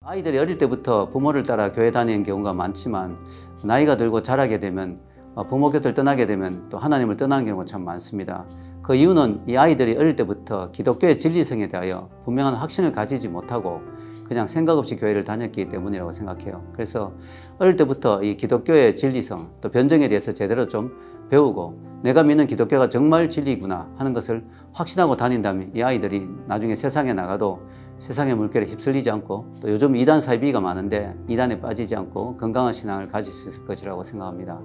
아이들이 어릴 때부터 부모를 따라 교회 다니는 경우가 많지만 나이가 들고 자라게 되면 부모 곁을 떠나게 되면 또 하나님을 떠나는 경우가 참 많습니다. 그 이유는 이 아이들이 어릴 때부터 기독교의 진리성에 대하여 분명한 확신을 가지지 못하고 그냥 생각 없이 교회를 다녔기 때문이라고 생각해요. 그래서 어릴 때부터 이 기독교의 진리성 또 변정에 대해서 제대로 좀 배우고 내가 믿는 기독교가 정말 진리구나 하는 것을 확신하고 다닌다면 이 아이들이 나중에 세상에 나가도 세상의 물결에 휩쓸리지 않고 또 요즘 이단 사이비가 많은데 이단에 빠지지 않고 건강한 신앙을 가질 수 있을 것이라고 생각합니다.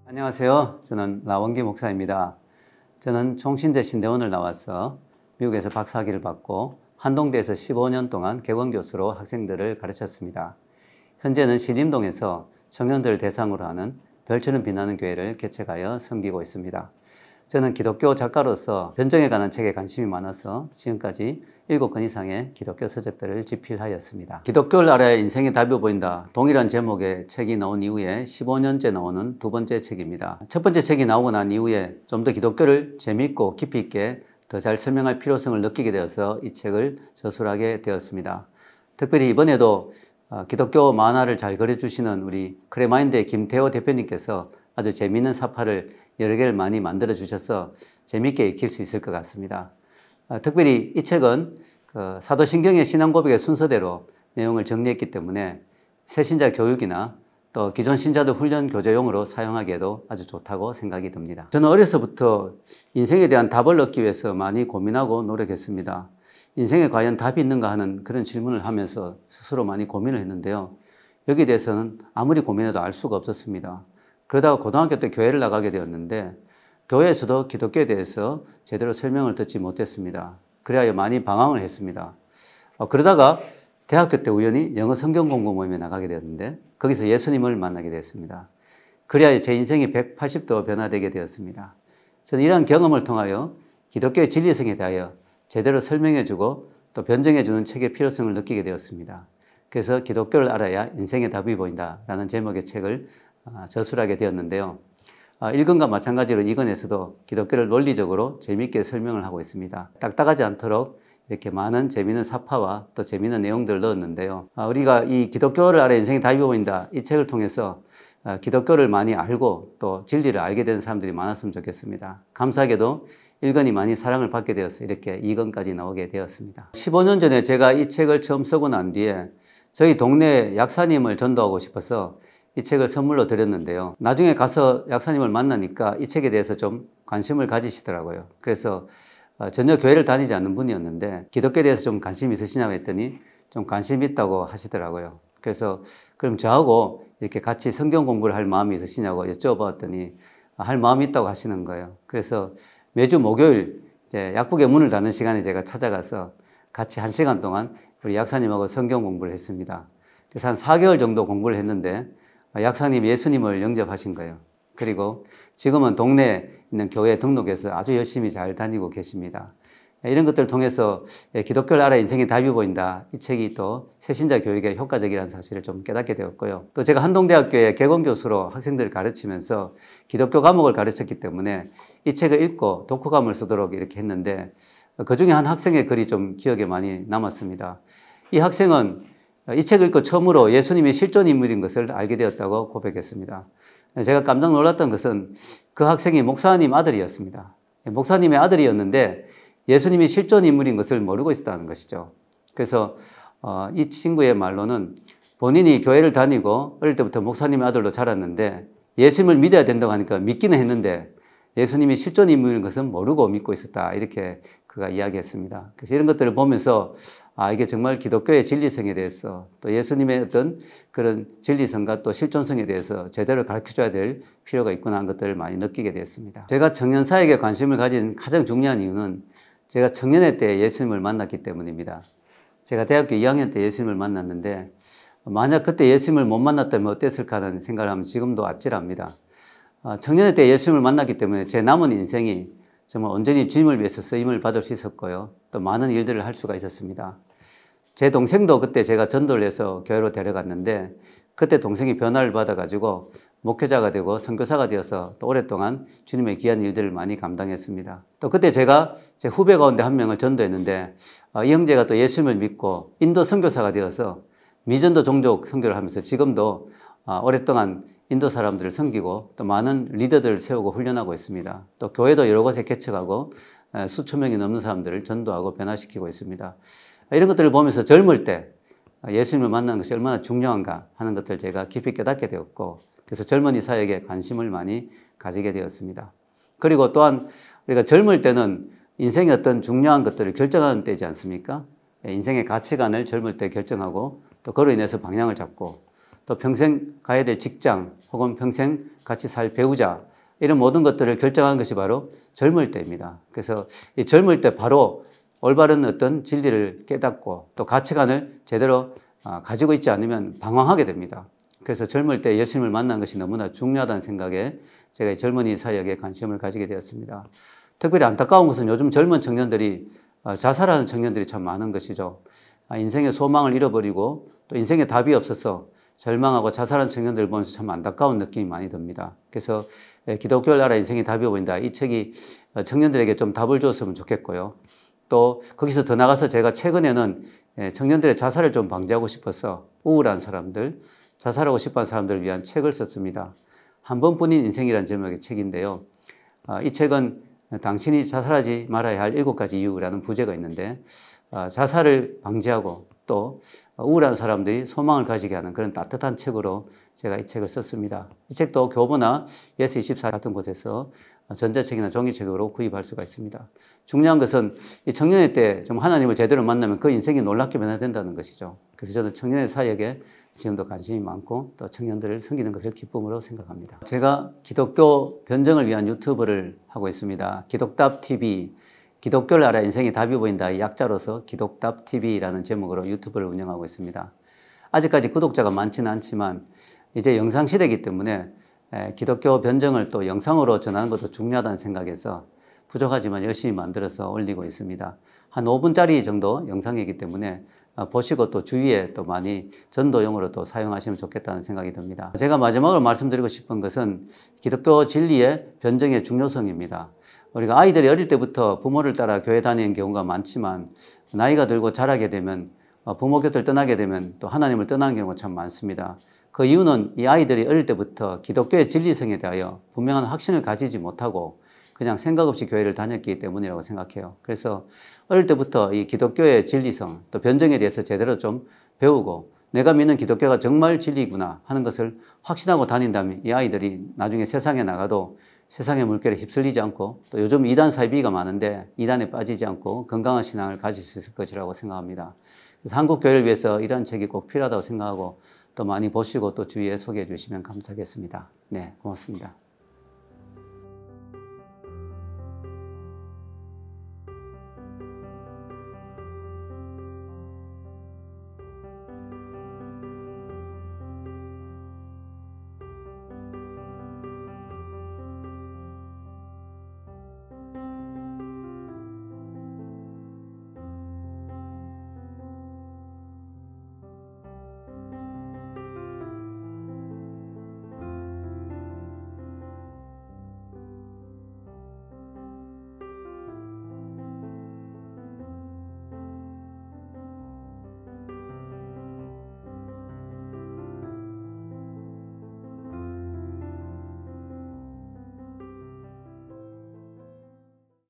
안녕하세요. 저는 라원기 목사입니다. 저는 총신대 신대원을 나와서 미국에서 박사학위를 받고 한동대에서 15년 동안 객원교수로 학생들을 가르쳤습니다. 현재는 신림동에서 청년들을 대상으로 하는 별처럼 빛나는 교회를 개척하여 섬기고 있습니다. 저는 기독교 작가로서 변정에 관한 책에 관심이 많아서 지금까지 7권 이상의 기독교 서적들을 집필하였습니다. 기독교를 알아야 인생의 답이 보인다. 동일한 제목의 책이 나온 이후에 15년째 나오는 두 번째 책입니다. 첫 번째 책이 나오고 난 이후에 좀 더 기독교를 재미있고 깊이 있게 더 잘 설명할 필요성을 느끼게 되어서 이 책을 저술하게 되었습니다. 특별히 이번에도 기독교 만화를 잘 그려주시는 우리 크레마인드의 김태호 대표님께서 아주 재미있는 사파를 여러 개를 많이 만들어 주셔서 재미있게 읽힐 수 있을 것 같습니다. 특별히 이 책은 사도신경의 신앙고백의 순서대로 내용을 정리했기 때문에 새신자 교육이나 또 기존 신자들 훈련 교재용으로 사용하기에도 아주 좋다고 생각이 듭니다. 저는 어려서부터 인생에 대한 답을 얻기 위해서 많이 고민하고 노력했습니다. 인생에 과연 답이 있는가 하는 그런 질문을 하면서 스스로 많이 고민을 했는데요. 여기에 대해서는 아무리 고민해도 알 수가 없었습니다. 그러다가 고등학교 때 교회를 나가게 되었는데 교회에서도 기독교에 대해서 제대로 설명을 듣지 못했습니다. 그래야 많이 방황을 했습니다. 그러다가 대학교 때 우연히 영어 성경 공부 모임에 나가게 되었는데 거기서 예수님을 만나게 되었습니다. 그래야 제 인생이 180도 변화되게 되었습니다. 저는 이러한 경험을 통하여 기독교의 진리성에 대하여 제대로 설명해주고 또 변정해주는 책의 필요성을 느끼게 되었습니다. 그래서 기독교를 알아야 인생의 답이 보인다라는 제목의 책을 저술하게 되었는데요. 1권과 마찬가지로 2권에서도 기독교를 논리적으로 재미있게 설명을 하고 있습니다. 딱딱하지 않도록 이렇게 많은 재미있는 사파와 또 재미있는 내용들을 넣었는데요. 우리가 이 기독교를 알아야 인생의 답이 보인다 이 책을 통해서 기독교를 많이 알고 또 진리를 알게 되는 사람들이 많았으면 좋겠습니다. 감사하게도 1권이 많이 사랑을 받게 되어서 이렇게 2권까지 나오게 되었습니다. 15년 전에 제가 이 책을 처음 쓰고 난 뒤에 저희 동네 약사님을 전도하고 싶어서 이 책을 선물로 드렸는데요. 나중에 가서 약사님을 만나니까 이 책에 대해서 좀 관심을 가지시더라고요. 그래서 전혀 교회를 다니지 않는 분이었는데 기독교에 대해서 좀 관심 있으시냐고 했더니 좀 관심 있다고 하시더라고요. 그래서 그럼 저하고 이렇게 같이 성경 공부를 할 마음이 있으시냐고 여쭤봤더니 할 마음이 있다고 하시는 거예요. 그래서 매주 목요일 이제 약국의 문을 닫는 시간에 제가 찾아가서 같이 1시간 동안 우리 약사님하고 성경 공부를 했습니다. 그래서 한 4개월 정도 공부를 했는데 약사님이 예수님을 영접하신 거예요. 그리고 지금은 동네에 있는 교회에 등록해서 아주 열심히 잘 다니고 계십니다. 이런 것들을 통해서 기독교를 알아 인생의 답이 보인다. 이 책이 또 새신자 교육에 효과적이라는 사실을 좀 깨닫게 되었고요. 또 제가 한동대학교의 객원교수로 학생들을 가르치면서 기독교 과목을 가르쳤기 때문에 이 책을 읽고 독후감을 쓰도록 이렇게 했는데 그중에 한 학생의 글이 좀 기억에 많이 남았습니다. 이 학생은 이 책을 읽고 처음으로 예수님이 실존 인물인 것을 알게 되었다고 고백했습니다. 제가 깜짝 놀랐던 것은 그 학생이 목사님 아들이었습니다. 목사님의 아들이었는데 예수님이 실존 인물인 것을 모르고 있었다는 것이죠. 그래서 이 친구의 말로는 본인이 교회를 다니고 어릴 때부터 목사님의 아들로 자랐는데 예수님을 믿어야 된다고 하니까 믿기는 했는데 예수님이 실존 인물인 것은 모르고 믿고 있었다. 이렇게 그가 이야기했습니다. 그래서 이런 것들을 보면서 이게 정말 기독교의 진리성에 대해서 또 예수님의 어떤 그런 진리성과 또 실존성에 대해서 제대로 가르쳐줘야 될 필요가 있구나 하는 것들을 많이 느끼게 되었습니다. 제가 청년사역에 관심을 가진 가장 중요한 이유는 제가 청년회 때 예수님을 만났기 때문입니다. 제가 대학교 2학년 때 예수님을 만났는데 만약 그때 예수님을 못 만났다면 어땠을까 하는 생각을 하면 지금도 아찔합니다. 청년회 때 예수님을 만났기 때문에 제 남은 인생이 정말 온전히 주님을 위해서 쓰임을 받을 수 있었고요. 또 많은 일들을 할 수가 있었습니다. 제 동생도 그때 제가 전도를 해서 교회로 데려갔는데 그때 동생이 변화를 받아가지고 목회자가 되고 선교사가 되어서 또 오랫동안 주님의 귀한 일들을 많이 감당했습니다. 또 그때 제가 제 후배 가운데 한 명을 전도했는데 이 형제가 또 예수님을 믿고 인도 선교사가 되어서 미전도 종족 선교를 하면서 지금도 오랫동안 인도 사람들을 섬기고 또 많은 리더들을 세우고 훈련하고 있습니다. 또 교회도 여러 곳에 개척하고 수천 명이 넘는 사람들을 전도하고 변화시키고 있습니다. 이런 것들을 보면서 젊을 때 예수님을 만나는 것이 얼마나 중요한가 하는 것들 제가 깊이 깨닫게 되었고, 그래서 젊은이 사역에 관심을 많이 가지게 되었습니다. 그리고 또한 우리가 젊을 때는 인생의 어떤 중요한 것들을 결정하는 때지 않습니까? 인생의 가치관을 젊을 때 결정하고 또 그로 인해서 방향을 잡고 또 평생 가야 될 직장 혹은 평생 같이 살 배우자 이런 모든 것들을 결정하는 것이 바로 젊을 때입니다. 그래서 이 젊을 때 바로 올바른 어떤 진리를 깨닫고 또 가치관을 제대로 가지고 있지 않으면 방황하게 됩니다. 그래서 젊을 때 예수님을 만난 것이 너무나 중요하다는 생각에 제가 이 젊은이 사역에 관심을 가지게 되었습니다. 특별히 안타까운 것은 요즘 젊은 청년들이 자살하는 청년들이 참 많은 것이죠. 인생의 소망을 잃어버리고 또 인생에 답이 없어서 절망하고 자살하는 청년들을 보면서 참 안타까운 느낌이 많이 듭니다. 그래서 기독교 나라 인생의 답이 보인다. 이 책이 청년들에게 좀 답을 줬으면 좋겠고요. 또 거기서 더 나가서 제가 최근에는 청년들의 자살을 좀 방지하고 싶어서 우울한 사람들, 자살하고 싶어하는 사람들을 위한 책을 썼습니다. 한 번뿐인 인생이라는 제목의 책인데요. 이 책은 당신이 자살하지 말아야 할 7가지 이유라는 부제가 있는데 자살을 방지하고 또 우울한 사람들이 소망을 가지게 하는 그런 따뜻한 책으로 제가 이 책을 썼습니다. 이 책도 교보나 예스24 같은 곳에서 전자책이나 종이책으로 구입할 수가 있습니다. 중요한 것은 이 청년의 때 좀 하나님을 제대로 만나면 그 인생이 놀랍게 변화된다는 것이죠. 그래서 저는 청년의 사역에 지금도 관심이 많고 또 청년들을 섬기는 것을 기쁨으로 생각합니다. 제가 기독교 변증을 위한 유튜브를 하고 있습니다. 기독답TV, 기독교를 알아 인생의 답이 보인다 이 약자로서 기독답TV라는 제목으로 유튜브를 운영하고 있습니다. 아직까지 구독자가 많지는 않지만 이제 영상 시대이기 때문에 기독교 변증을 또 영상으로 전하는 것도 중요하다는 생각에서 부족하지만 열심히 만들어서 올리고 있습니다. 한 5분짜리 정도 영상이기 때문에 보시고 또 주위에 또 많이 전도용으로 또 사용하시면 좋겠다는 생각이 듭니다. 제가 마지막으로 말씀드리고 싶은 것은 기독교 진리의 변증의 중요성입니다. 우리가 아이들이 어릴 때부터 부모를 따라 교회 다니는 경우가 많지만 나이가 들고 자라게 되면 부모 곁을 떠나게 되면 또 하나님을 떠나는 경우가 참 많습니다. 그 이유는 이 아이들이 어릴 때부터 기독교의 진리성에 대하여 분명한 확신을 가지지 못하고 그냥 생각 없이 교회를 다녔기 때문이라고 생각해요. 그래서 어릴 때부터 이 기독교의 진리성 또 변증에 대해서 제대로 좀 배우고 내가 믿는 기독교가 정말 진리구나 하는 것을 확신하고 다닌다면 이 아이들이 나중에 세상에 나가도 세상의 물결에 휩쓸리지 않고 또 요즘 이단 사이비가 많은데 이단에 빠지지 않고 건강한 신앙을 가질 수 있을 것이라고 생각합니다. 그래서 한국 교회를 위해서 이런 책이 꼭 필요하다고 생각하고 또 많이 보시고 또 주위에 소개해 주시면 감사하겠습니다. 네, 고맙습니다.